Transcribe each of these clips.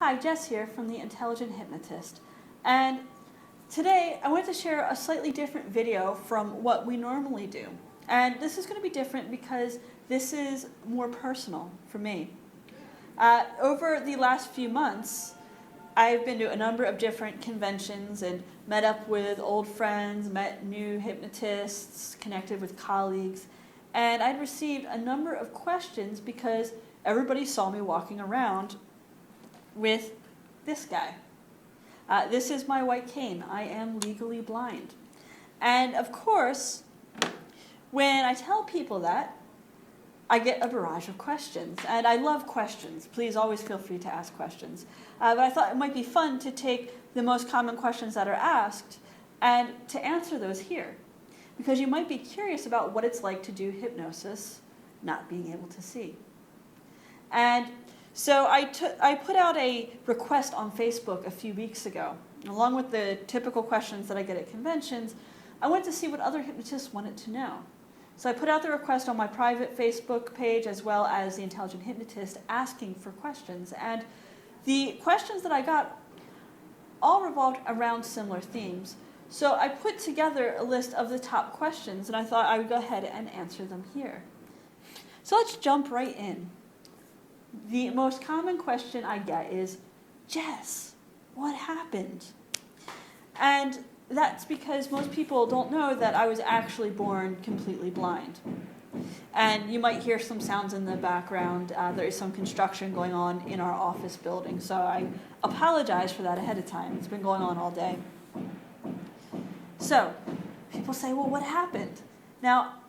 Hi, Jess here from the Intelligent Hypnotist, and today I wanted to share a slightly different video from what we normally do. And this is going to be different because this is more personal for me. Over the last few months, I've been to a number of different conventions and met up with old friends, met new hypnotists, connected with colleagues, and I'd received a number of questions because everybody saw me walking around with this guy. This is my white cane. I am legally blind. And of course, when I tell people that, I get a barrage of questions. And I love questions. Please always feel free to ask questions. But I thought it might be fun to take the most common questions that are asked and to answer those here. Because you might be curious about what it's like to do hypnosis not being able to see. And so I put out a request on Facebook a few weeks ago. Along with the typical questions that I get at conventions, I wanted to see what other hypnotists wanted to know. So I put out the request on my private Facebook page as well as the Intelligent Hypnotist asking for questions. And the questions that I got all revolved around similar themes. So I put together a list of the top questions and I thought I would go ahead and answer them here. So let's jump right in. The most common question I get is, Jess, what happened? And that's because most people don't know that I was actually born completely blind. And you might hear some sounds in the background. There is some construction going on in our office building, so I apologize for that ahead of time. It's been going on all day. So, people say, well, what happened? Now,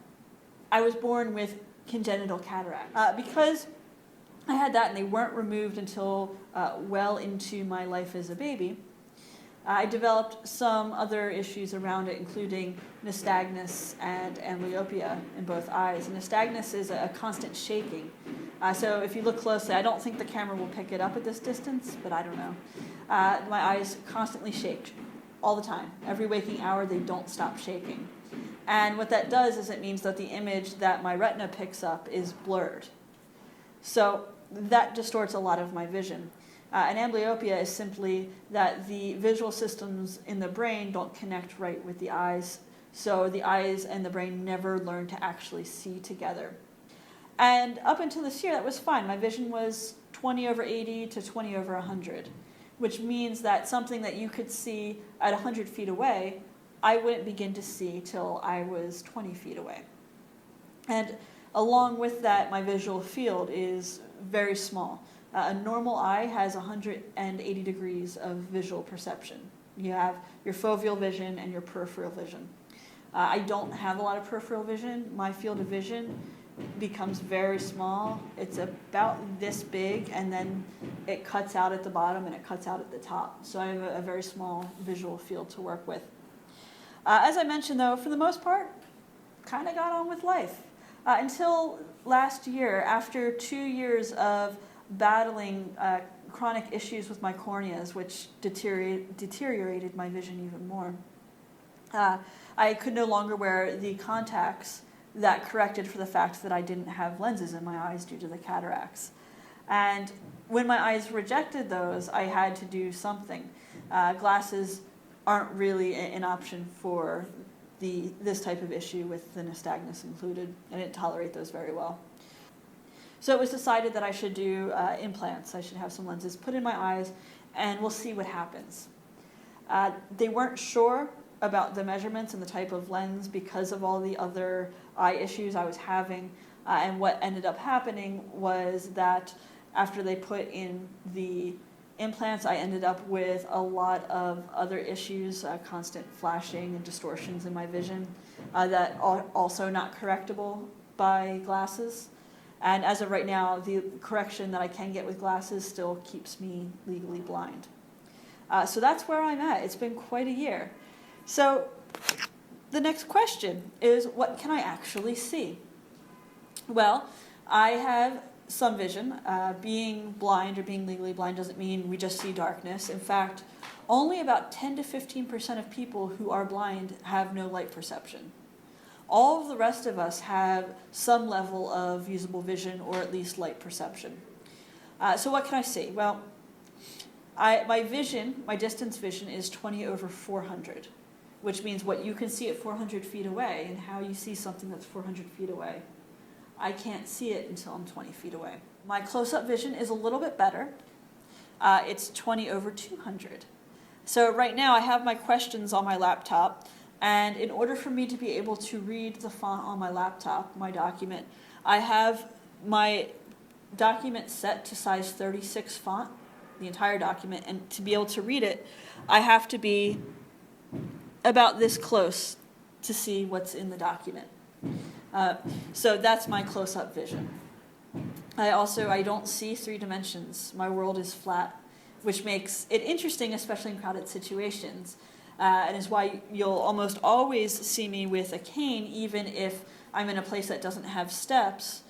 I was born with congenital cataract. Because I had that and they weren't removed until well into my life as a baby, I developed some other issues around it, including nystagmus and amblyopia in both eyes. And nystagmus is a constant shaking. So if you look closely, I don't think the camera will pick it up at this distance, but I don't know. My eyes constantly shake all the time. Every waking hour, they don't stop shaking. And what that does is it means that the image that my retina picks up is blurred. So that distorts a lot of my vision. And amblyopia is simply that the visual systems in the brain don't connect right with the eyes, so the eyes and the brain never learn to actually see together. And up until this year, that was fine. My vision was 20/80 to 20/100, which means that something that you could see at 100 feet away, I wouldn't begin to see till I was 20 feet away. And along with that, my visual field is very small. A normal eye has 180 degrees of visual perception. You have your foveal vision and your peripheral vision. I don't have a lot of peripheral vision. My field of vision becomes very small. It's about this big, and then it cuts out at the bottom and it cuts out at the top. So I have a very small visual field to work with. As I mentioned, though, for the most part, kind of got on with life. Until last year, after 2 years of battling chronic issues with my corneas, which deteriorated my vision even more. I could no longer wear the contacts that corrected for the fact that I didn't have lenses in my eyes due to the cataracts. And when my eyes rejected those, I had to do something. Glasses aren't really an option for this type of issue with the nystagmus included. I didn't tolerate those very well. So it was decided that I should do implants. I should have some lenses put in my eyes, and we'll see what happens. They weren't sure about the measurements and the type of lens because of all the other eye issues I was having. And what ended up happening was that after they put in the implants, I ended up with a lot of other issues, constant flashing and distortions in my vision that are also not correctable by glasses. And as of right now, the correction that I can get with glasses still keeps me legally blind. So that's where I'm at. It's been quite a year. So the next question is, what can I actually see? Well, I have some vision. Being blind or being legally blind doesn't mean we just see darkness. In fact, only about 10 to 15% of people who are blind have no light perception. All of the rest of us have some level of usable vision or at least light perception. So what can I see? Well, My distance vision is 20 over 400, which means what you can see at 400 feet away and how you see something that's 400 feet away. I can't see it until I'm 20 feet away. My close-up vision is a little bit better. It's 20 over 200. So right now I have my questions on my laptop, and in order for me to be able to read the font on my laptop, my document, I have my document set to size 36 font, the entire document, and to be able to read it, I have to be about this close to see what's in the document. So that's my close-up vision. I don't see 3 dimensions. My world is flat, which makes it interesting, especially in crowded situations, and is why you'll almost always see me with a cane, even if I'm in a place that doesn't have steps,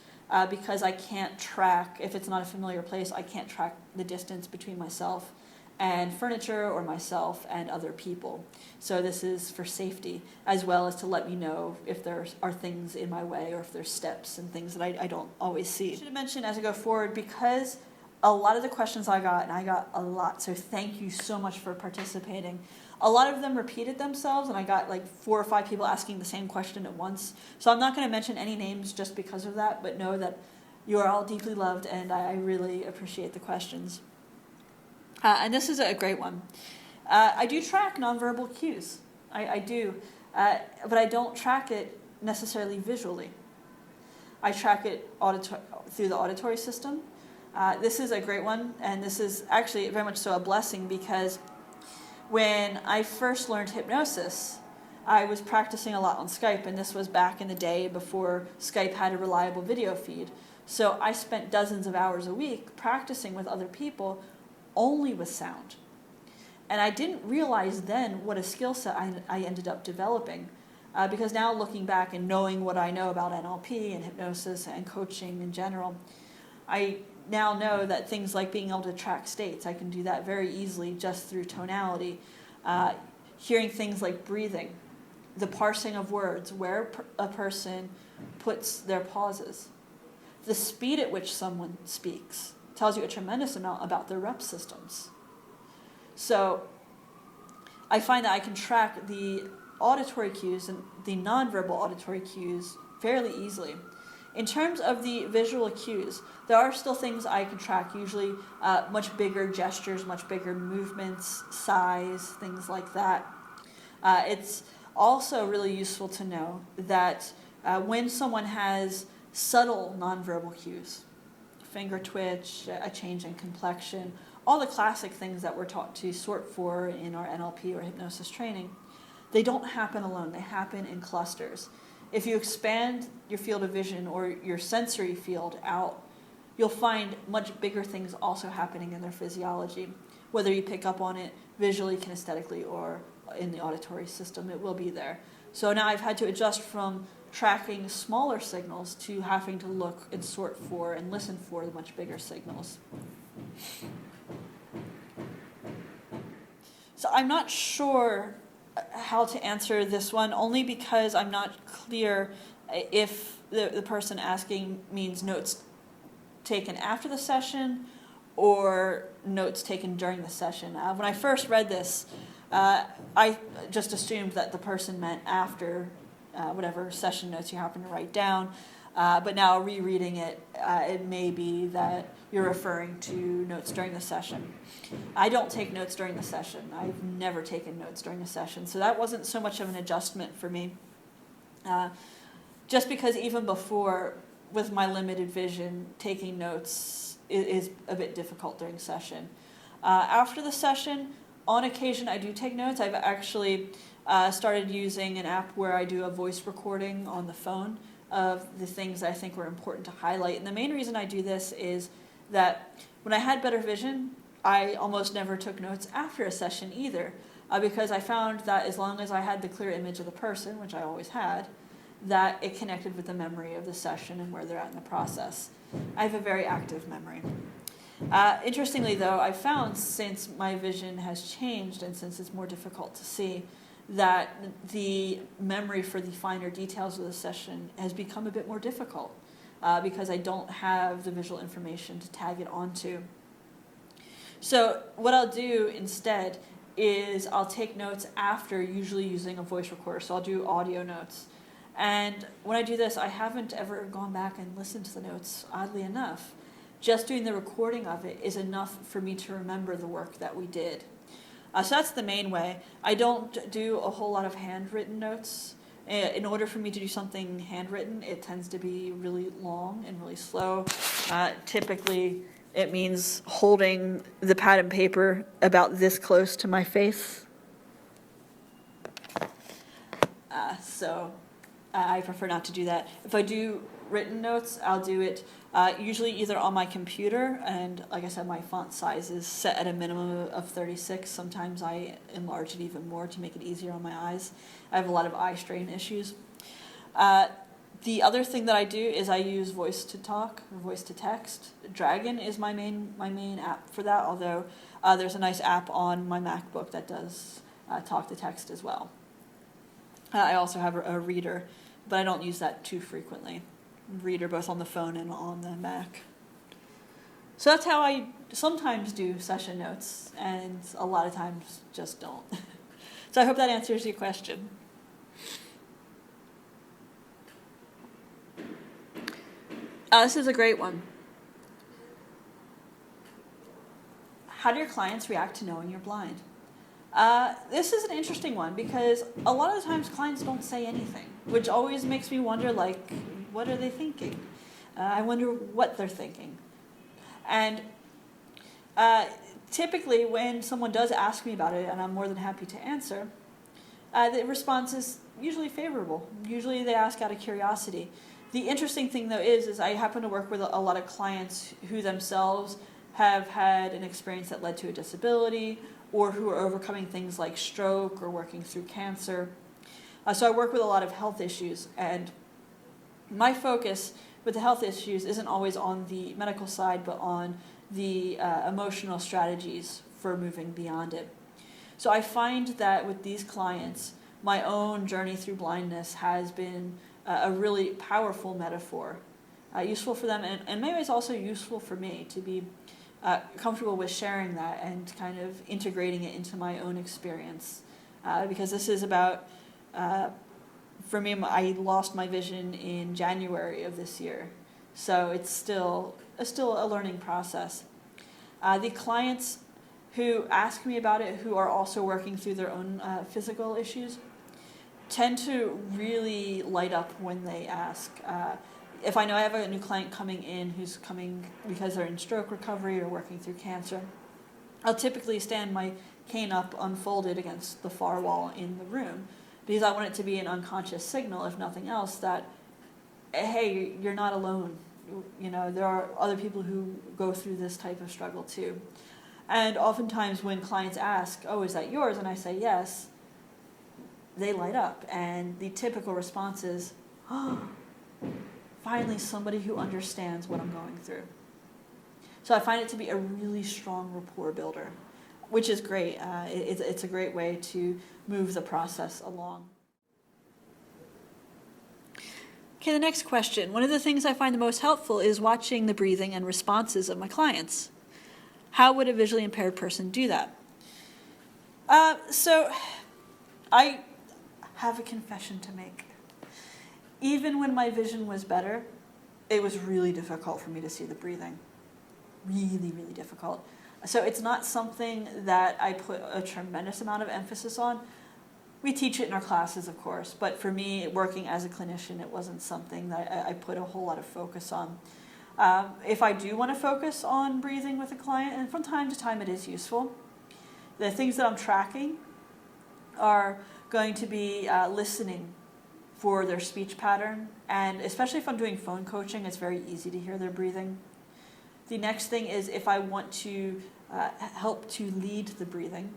because I can't track, if it's not a familiar place, I can't track the distance between myself and furniture or myself and other people. So this is for safety, as well as to let me know if there are things in my way or if there's steps and things that I don't always see. I should mention as I go forward, because a lot of the questions I got, and I got a lot, so thank you so much for participating. A lot of them repeated themselves, and I got like 4 or 5 people asking the same question at once. So I'm not going to mention any names just because of that, but know that you are all deeply loved, and I really appreciate the questions. And this is a great one. I do track nonverbal cues. I do, but I don't track it necessarily visually. I track it through the auditory system. This is a great one, and this is actually very much so a blessing, because when I first learned hypnosis, I was practicing a lot on Skype, and this was back in the day before Skype had a reliable video feed. So I spent dozens of hours a week practicing with other people only with sound. And I didn't realize then what a skill set I ended up developing, because now looking back and knowing what I know about NLP and hypnosis and coaching in general, I now know that things like being able to track states, I can do that very easily just through tonality, hearing things like breathing, the parsing of words, where a person puts their pauses, the speed at which someone speaks tells you a tremendous amount about their rep systems. So I find that I can track the auditory cues and the nonverbal auditory cues fairly easily. In terms of the visual cues, there are still things I can track, usually much bigger gestures, much bigger movements, size, things like that. It's also really useful to know that when someone has subtle nonverbal cues, finger twitch, a change in complexion, all the classic things that we're taught to sort for in our NLP or hypnosis training, they don't happen alone. They happen in clusters. If you expand your field of vision or your sensory field out, you'll find much bigger things also happening in their physiology. Whether you pick up on it visually, kinesthetically, or in the auditory system, it will be there. So now I've had to adjust from tracking smaller signals to having to look and sort for and listen for the much bigger signals. So I'm not sure how to answer this one, only because I'm not clear if the person asking means notes taken after the session or notes taken during the session. When I first read this, I just assumed that the person meant after whatever session notes you happen to write down. But now rereading it, it may be that you're referring to notes during the session. I don't take notes during the session. I've never taken notes during a session, so that wasn't so much of an adjustment for me. Just because even before, with my limited vision, taking notes is a bit difficult during session. After the session, on occasion I do take notes. I've actually started using an app where I do a voice recording on the phone of the things that I think were important to highlight. And the main reason I do this is that when I had better vision, I almost never took notes after a session either, because I found that as long as I had the clear image of the person, which I always had, that it connected with the memory of the session and where they're at in the process. I have a very active memory. Interestingly, though, I found since my vision has changed and since it's more difficult to see, that the memory for the finer details of the session has become a bit more difficult because I don't have the visual information to tag it onto. So what I'll do instead is I'll take notes after, usually using a voice recorder. So I'll do audio notes. And when I do this, I haven't ever gone back and listened to the notes, oddly enough. Just doing the recording of it is enough for me to remember the work that we did. So that's the main way. I don't do a whole lot of handwritten notes. In order for me to do something handwritten, it tends to be really long and really slow. Typically, it means holding the pad and paper about this close to my face. So I prefer not to do that. If I do written notes, I'll do it usually either on my computer, and like I said, my font size is set at a minimum of 36. Sometimes I enlarge it even more to make it easier on my eyes. I have a lot of eye strain issues. The other thing that I do is I use voice to talk or voice to text. Dragon is my main app for that, although there's a nice app on my MacBook that does talk to text as well. I also have a reader, but I don't use that too frequently. Reader both on the phone and on the Mac. So that's how I sometimes do session notes, and a lot of times just don't. So I hope that answers your question. This is a great one. How do your clients react to knowing you're blind? This is an interesting one because a lot of the times clients don't say anything, which always makes me wonder, like, what are they thinking? I wonder what they're thinking. And typically when someone does ask me about it, and I'm more than happy to answer, the response is usually favorable. Usually they ask out of curiosity. The interesting thing, though, is I happen to work with a lot of clients who themselves have had an experience that led to a disability, or who are overcoming things like stroke or working through cancer. So I work with a lot of health issues, and my focus with the health issues isn't always on the medical side, but on the emotional strategies for moving beyond it. So I find that with these clients, my own journey through blindness has been a really powerful metaphor, useful for them, and in many ways also useful for me to be comfortable with sharing that and kind of integrating it into my own experience. Because this is about, for me, I lost my vision in January of this year. So it's still a learning process. The clients who ask me about it, who are also working through their own physical issues, tend to really light up when they ask. If I know I have a new client coming in who's coming because they're in stroke recovery or working through cancer, I'll typically stand my cane up unfolded against the far wall in the room because I want it to be an unconscious signal, if nothing else, that, hey, you're not alone. You know, there are other people who go through this type of struggle too. And oftentimes when clients ask, oh, is that yours? And I say yes, they light up. And the typical response is, oh, finally somebody who understands what I'm going through. So I find it to be a really strong rapport builder, which is great. It's a great way to move the process along. Okay, the next question. One of the things I find the most helpful is watching the breathing and responses of my clients. How would a visually impaired person do that? So I have a confession to make. Even when my vision was better, it was really difficult for me to see the breathing. Really, really difficult. So it's not something that I put a tremendous amount of emphasis on. We teach it in our classes, of course, but for me, working as a clinician, it wasn't something that I put a whole lot of focus on. If I do want to focus on breathing with a client, and from time to time it is useful, the things that I'm tracking are going to be listening for their speech pattern, and especially if I'm doing phone coaching, it's very easy to hear their breathing. The next thing is if I want to help to lead the breathing.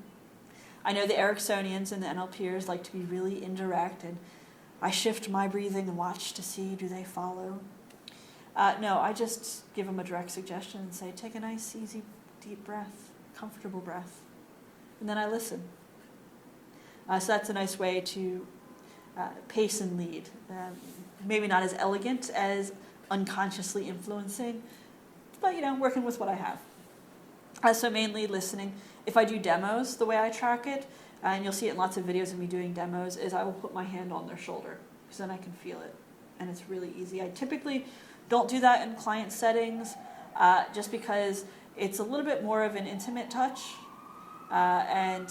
I know the Ericksonians and the NLPers like to be really indirect, and I shift my breathing and watch to see, do they follow? No, I just give them a direct suggestion and say, take a nice, easy, deep breath, comfortable breath, and then I listen. So that's a nice way to pace and lead. Maybe not as elegant as unconsciously influencing, but working with what I have. So mainly listening. If I do demos, the way I track it, and you'll see it in lots of videos of me doing demos, is I will put my hand on their shoulder, because then I can feel it, and it's really easy. I typically don't do that in client settings, just because it's a little bit more of an intimate touch, and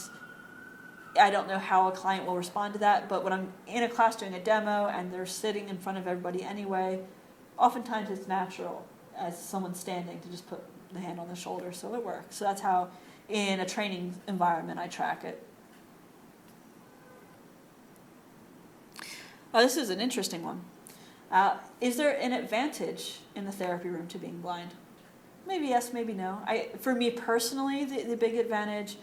I don't know how a client will respond to that, but when I'm in a class doing a demo and they're sitting in front of everybody anyway, oftentimes it's natural as someone standing to just put the hand on the shoulder, so it works. So that's how in a training environment I track it. Oh, this is an interesting one. Is there an advantage in the therapy room to being blind? Maybe yes, maybe no. For me personally, the big advantage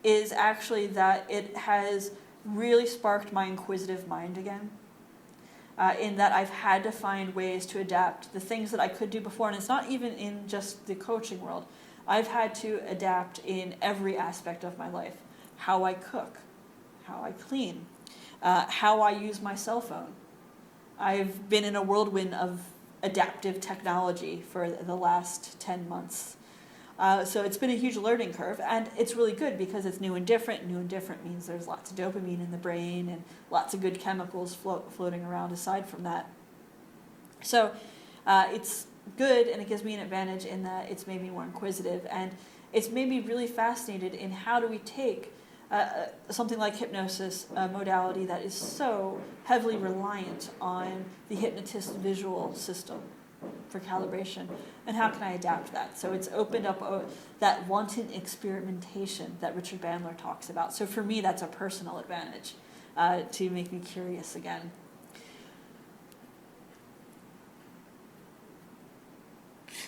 is actually that it has really sparked my inquisitive mind again, in that I've had to find ways to adapt the things that I could do before, and it's not even in just the coaching world. I've had to adapt in every aspect of my life. How I cook, how I clean, how I use my cell phone. I've been in a whirlwind of adaptive technology for the last 10 months. So it's been a huge learning curve, and it's really good because it's new and different. New and different means there's lots of dopamine in the brain and lots of good chemicals floating around aside from that. So it's good, and it gives me an advantage in that it's made me more inquisitive, and it's made me really fascinated in how do we take something like hypnosis, a modality that is so heavily reliant on the hypnotist visual system for calibration, and how can I adapt that? So it's opened up that wanton experimentation that Richard Bandler talks about. So for me, that's a personal advantage to make me curious again.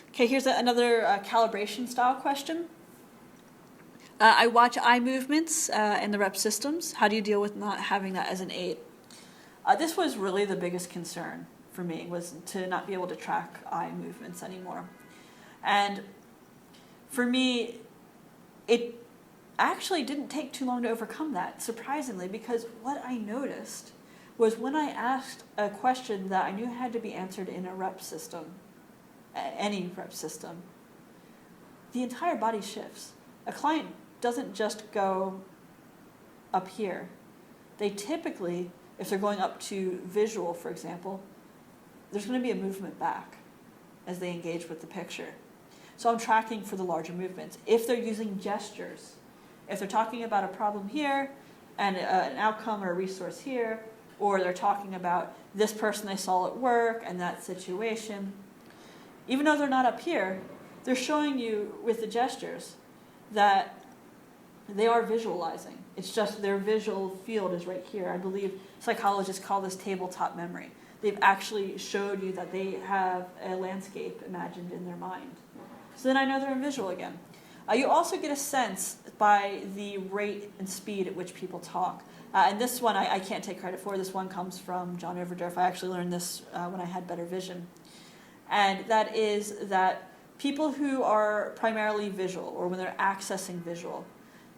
Okay, here's another calibration style question. I watch eye movements in the rep systems. How do you deal with not having that as an aid? This was really the biggest concern for me, was to not be able to track eye movements anymore. And for me, it actually didn't take too long to overcome that, surprisingly, because what I noticed was when I asked a question that I knew had to be answered in a rep system, any rep system, the entire body shifts. A client doesn't just go up here. They typically, if they're going up to visual, for example, there's going to be a movement back as they engage with the picture. So I'm tracking for the larger movements. If they're using gestures, if they're talking about a problem here and an outcome or a resource here, or they're talking about this person they saw at work and that situation, even though they're not up here, they're showing you with the gestures that they are visualizing. It's just their visual field is right here. I believe psychologists call this tabletop memory. They've actually showed you that they have a landscape imagined in their mind. So then I know they're in visual again. You also get a sense by the rate and speed at which people talk. And this one I can't take credit for. This one comes from John Overdorf. I actually learned this when I had better vision. And that is that people who are primarily visual, or when they're accessing visual,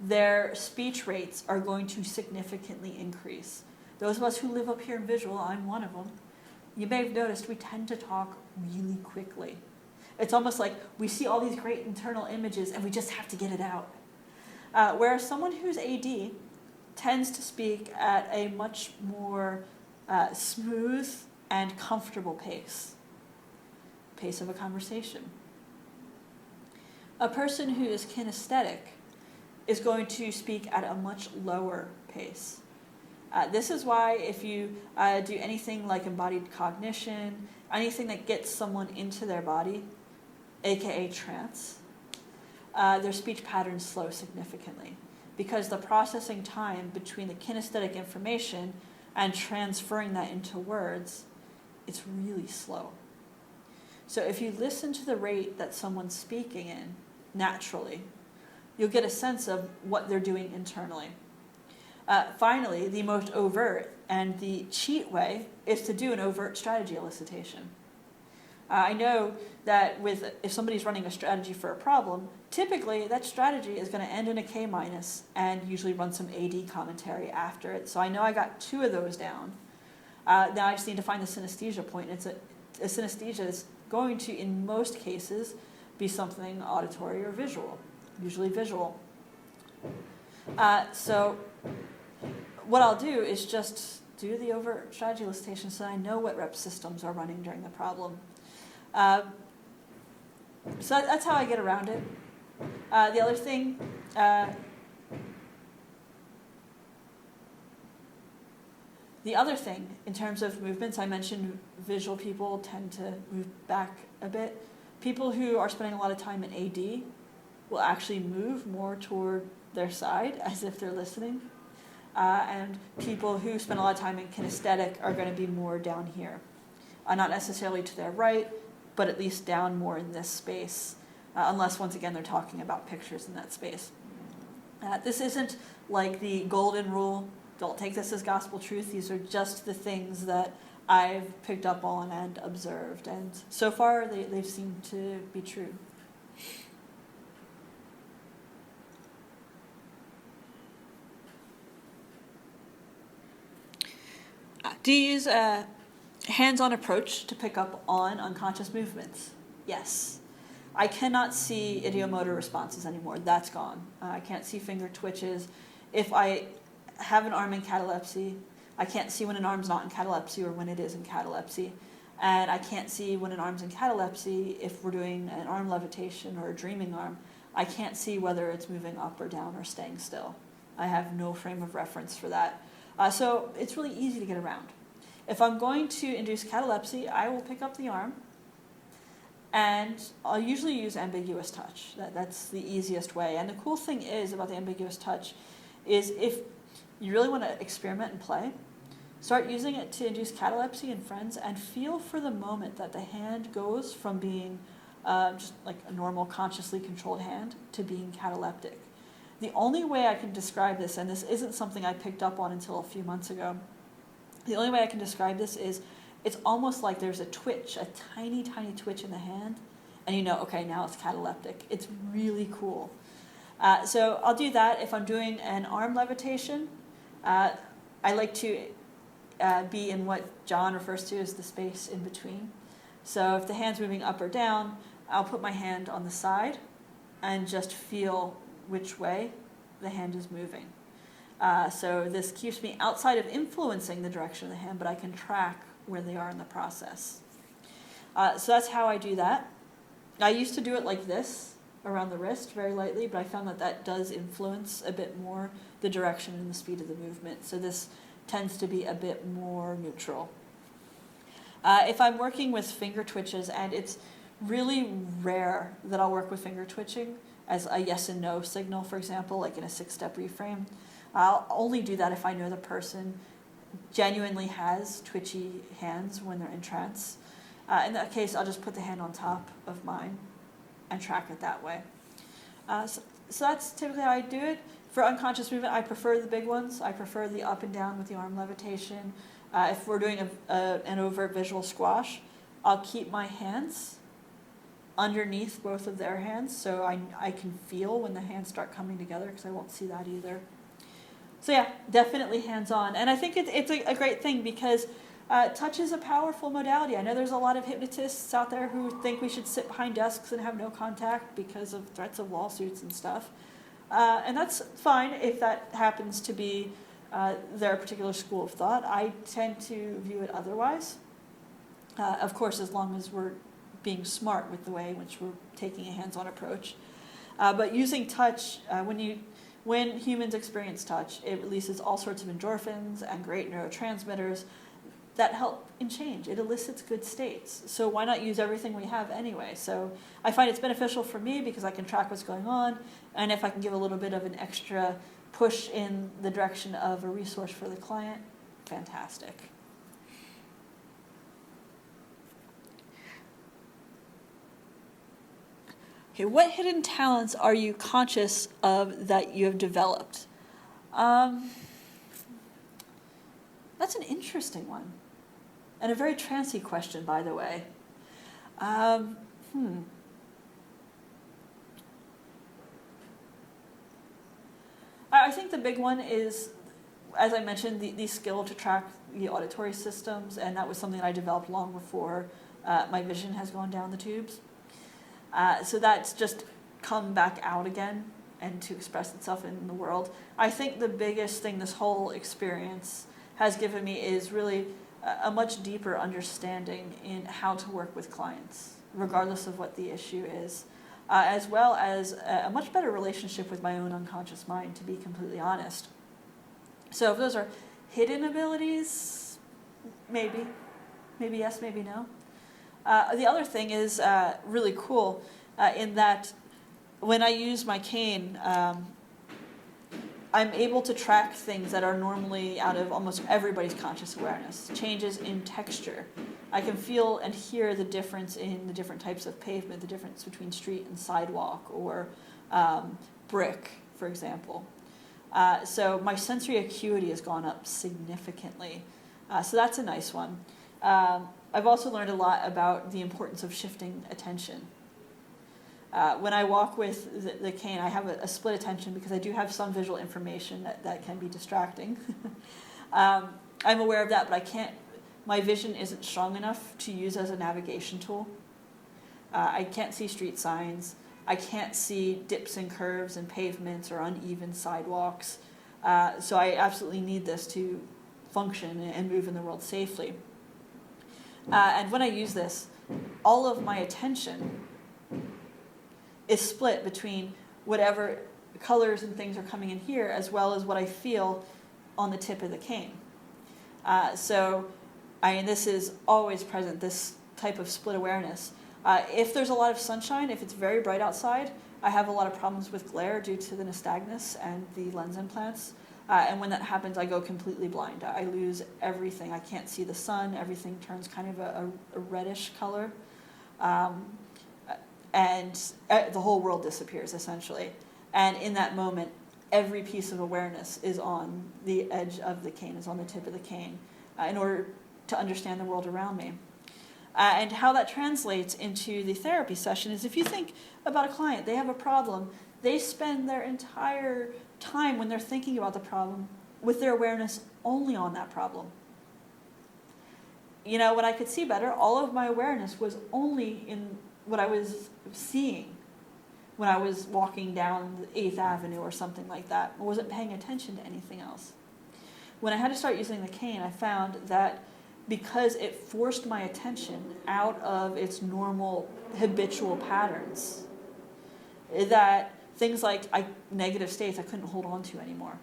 their speech rates are going to significantly increase. Those of us who live up here in visual, I'm one of them, you may have noticed we tend to talk really quickly. It's almost like we see all these great internal images and we just have to get it out. Whereas someone who's AD tends to speak at a much more smooth and comfortable pace of a conversation. A person who is kinesthetic is going to speak at a much lower pace. This is why if you do anything like embodied cognition, anything that gets someone into their body, aka trance, their speech patterns slow significantly, because the processing time between the kinesthetic information and transferring that into words, it's really slow. So if you listen to the rate that someone's speaking in naturally, you'll get a sense of what they're doing internally. Finally, the most overt and the cheat way is to do an overt strategy elicitation. I know that if somebody's running a strategy for a problem, typically that strategy is going to end in a K- and usually run some AD commentary after it. So I know I got 2 of those down. Now I just need to find the synesthesia point. A synesthesia is going to, in most cases, be something auditory or visual. usually visual. So what I'll do is just do the overt strategy elicitation so I know what rep systems are running during the problem. So that's how I get around it. The other thing, in terms of movements, I mentioned visual people tend to move back a bit. People who are spending a lot of time in AD will actually move more toward their side as if they're listening. And people who spend a lot of time in kinesthetic are going to be more down here. Not necessarily to their right, but at least down more in this space, unless, once again, they're talking about pictures in that space. This isn't like the golden rule. Don't take this as gospel truth. These are just the things that I've picked up on and observed. And so far, they've seemed to be true. Do you use a hands-on approach to pick up on unconscious movements? Yes. I cannot see idiomotor responses anymore. That's gone. I can't see finger twitches. If I have an arm in catalepsy, I can't see when an arm's not in catalepsy or when it is in catalepsy. And I can't see when an arm's in catalepsy if we're doing an arm levitation or a dreaming arm. I can't see whether it's moving up or down or staying still. I have no frame of reference for that. So it's really easy to get around. If I'm going to induce catalepsy, I will pick up the arm, and I'll usually use ambiguous touch. That's the easiest way. And the cool thing is about the ambiguous touch is if you really want to experiment and play, start using it to induce catalepsy in friends and feel for the moment that the hand goes from being just like a normal consciously controlled hand to being cataleptic. The only way I can describe this, and this isn't something I picked up on until a few months ago, the only way I can describe this is it's almost like there's a twitch, a tiny, tiny twitch in the hand, and you know, okay, now it's cataleptic. It's really cool. So I'll do that if I'm doing an arm levitation. I like to be in what John refers to as the space in between. So if the hand's moving up or down, I'll put my hand on the side and just feel which way the hand is moving. So this keeps me outside of influencing the direction of the hand, but I can track where they are in the process. So that's how I do that. I used to do it like this, around the wrist, very lightly, but I found that that does influence a bit more the direction and the speed of the movement. So this tends to be a bit more neutral. If I'm working with finger twitches, and it's really rare that I'll work with finger twitching as a yes and no signal, for example, like in a 6-step reframe, I'll only do that if I know the person genuinely has twitchy hands when they're in trance. In that case, I'll just put the hand on top of mine and track it that way. So that's typically how I do it. For unconscious movement, I prefer the big ones. I prefer the up and down with the arm levitation. If we're doing an overt visual squash, I'll keep my hands underneath both of their hands so I can feel when the hands start coming together, because I won't see that either. So yeah, definitely hands-on. And I think it's a great thing because touch is a powerful modality. I know there's a lot of hypnotists out there who think we should sit behind desks and have no contact because of threats of lawsuits and stuff. And that's fine if that happens to be their particular school of thought. I tend to view it otherwise. Of course, as long as we're being smart with the way in which we're taking a hands-on approach. But using touch, when humans experience touch, it releases all sorts of endorphins and great neurotransmitters that help in change. It elicits good states. So why not use everything we have anyway? So I find it's beneficial for me because I can track what's going on, and if I can give a little bit of an extra push in the direction of a resource for the client, fantastic. Okay, what hidden talents are you conscious of that you have developed? That's an interesting one. And a very trancy question, by the way. I think the big one is, as I mentioned, the skill to track the auditory systems, and that was something that I developed long before my vision has gone down the tubes. So that's just come back out again and to express itself in the world. I think the biggest thing this whole experience has given me is really a much deeper understanding in how to work with clients, regardless of what the issue is, as well as a much better relationship with my own unconscious mind, to be completely honest. So if those are hidden abilities, maybe yes, maybe no. The other thing is really cool in that when I use my cane, I'm able to track things that are normally out of almost everybody's conscious awareness. Changes in texture. I can feel and hear the difference in the different types of pavement, the difference between street and sidewalk, or brick, for example. So my sensory acuity has gone up significantly. So that's a nice one. I've also learned a lot about the importance of shifting attention. When I walk with the cane, I have a split attention because I do have some visual information that can be distracting. I'm aware of that, but my vision isn't strong enough to use as a navigation tool. I can't see street signs. I can't see dips and curves and pavements or uneven sidewalks. So I absolutely need this to function and move in the world safely. And when I use this, all of my attention is split between whatever colors and things are coming in here, as well as what I feel on the tip of the cane. This is always present, this type of split awareness. If there's a lot of sunshine, if it's very bright outside, I have a lot of problems with glare due to the nystagmus and the lens implants. And when that happens, I go completely blind. I lose everything. I can't see the sun. Everything turns kind of a reddish color. And the whole world disappears, essentially. And in that moment, every piece of awareness is on the edge of the cane, is on the tip of the cane, in order to understand the world around me. And how that translates into the therapy session is, if you think about a client, they have a problem, they spend their entire time when they're thinking about the problem with their awareness only on that problem. When I could see better, all of my awareness was only in what I was seeing when I was walking down 8th Avenue or something like that. I wasn't paying attention to anything else. When I had to start using the cane, I found that because it forced my attention out of its normal habitual patterns, that things like negative states I couldn't hold on to anymore.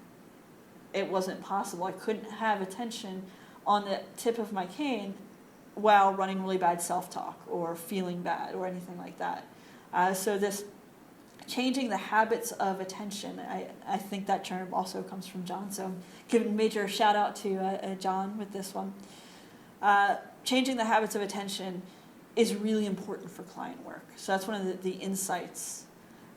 It wasn't possible. I couldn't have attention on the tip of my cane while running really bad self-talk or feeling bad or anything like that. So this changing the habits of attention, I think that term also comes from John, so I'm giving a major shout out to John with this one. Changing the habits of attention is really important for client work. So that's one of the insights.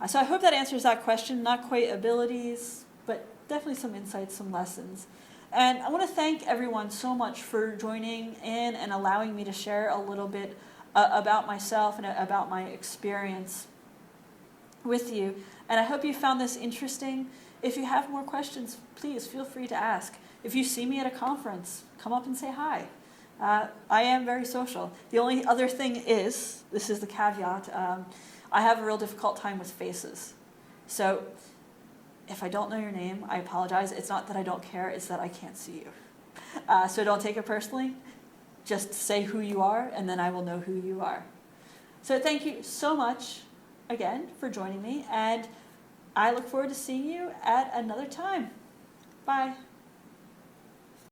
So I hope that answers that question. Not quite abilities, but definitely some insights, some lessons. And I want to thank everyone so much for joining in and allowing me to share a little bit about myself and about my experience with you. And I hope you found this interesting. If you have more questions, please feel free to ask. If you see me at a conference, come up and say hi. I am very social. The only other thing is, this is the caveat, I have a real difficult time with faces. So if I don't know your name, I apologize. It's not that I don't care, it's that I can't see you. So don't take it personally. Just say who you are, and then I will know who you are. So thank you so much, again, for joining me, and I look forward to seeing you at another time. Bye.